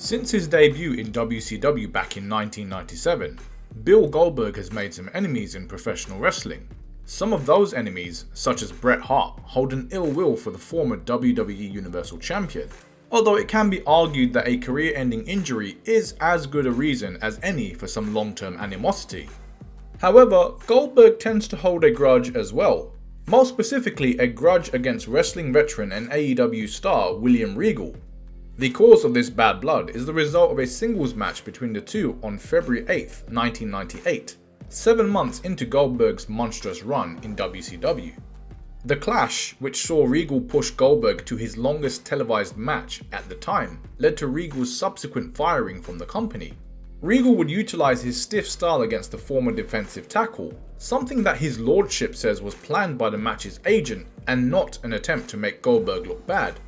Since his debut in WCW back in 1997, Bill Goldberg has made some enemies in professional wrestling. Some of those enemies, such as Bret Hart, hold an ill will for the former WWE Universal Champion, although it can be argued that a career-ending injury is as good a reason as any for some long-term animosity. However, Goldberg tends to hold a grudge as well, most specifically a grudge against wrestling veteran and AEW star William Regal. The cause of this bad blood is the result of a singles match between the two on February 8th, 1998, 7 months into Goldberg's monstrous run in WCW. The clash, which saw Regal push Goldberg to his longest televised match at the time, led to Regal's subsequent firing from the company. Regal would utilize his stiff style against the former defensive tackle, something that his lordship says was planned by the match's agent and not an attempt to make Goldberg look bad.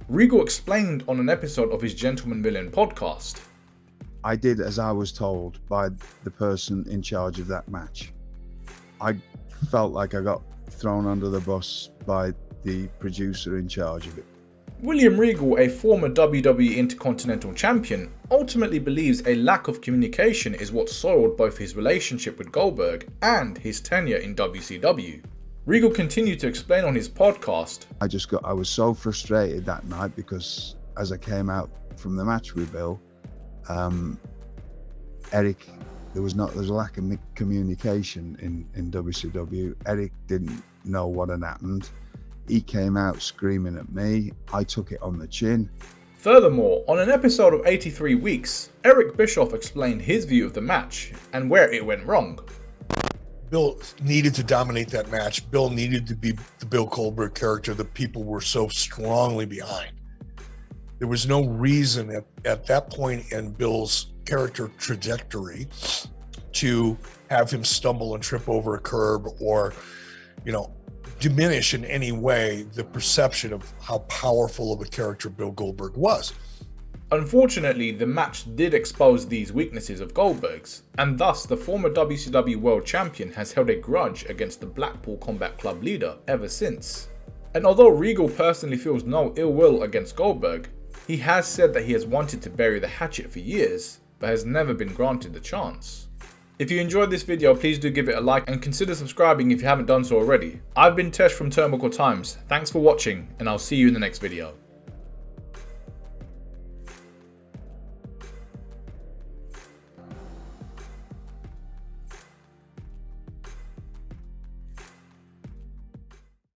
Regal explained on an episode of his Gentleman Villain podcast, "I did as I was told by the person in charge of that match. I felt like I got thrown under the bus by the producer in charge of it." William Regal, a former WWE Intercontinental Champion, ultimately believes a lack of communication is what soiled both his relationship with Goldberg and his tenure in WCW. Regal continued to explain on his podcast, I was so frustrated that night because as I came out from the match with Bill, Eric, there was a lack of communication in WCW. Eric didn't know what had happened. He came out screaming at me. I took it on the chin. Furthermore, on an episode of 83 Weeks, Eric Bischoff explained his view of the match and where it went wrong. Bill needed to dominate that match. Bill needed to be the Bill Goldberg character that people were so strongly behind. There was no reason at that point in Bill's character trajectory to have him stumble and trip over a curb or, diminish in any way the perception of how powerful of a character Bill Goldberg was. Unfortunately, the match did expose these weaknesses of Goldberg's, and thus the former WCW World Champion has held a grudge against the Blackpool Combat Club leader ever since. And although Regal personally feels no ill will against Goldberg, he has said that he has wanted to bury the hatchet for years, but has never been granted the chance. If you enjoyed this video, please do give it a like and consider subscribing if you haven't done so already. I've been Tesh from Turnbuckle Times, thanks for watching and I'll see you in the next video.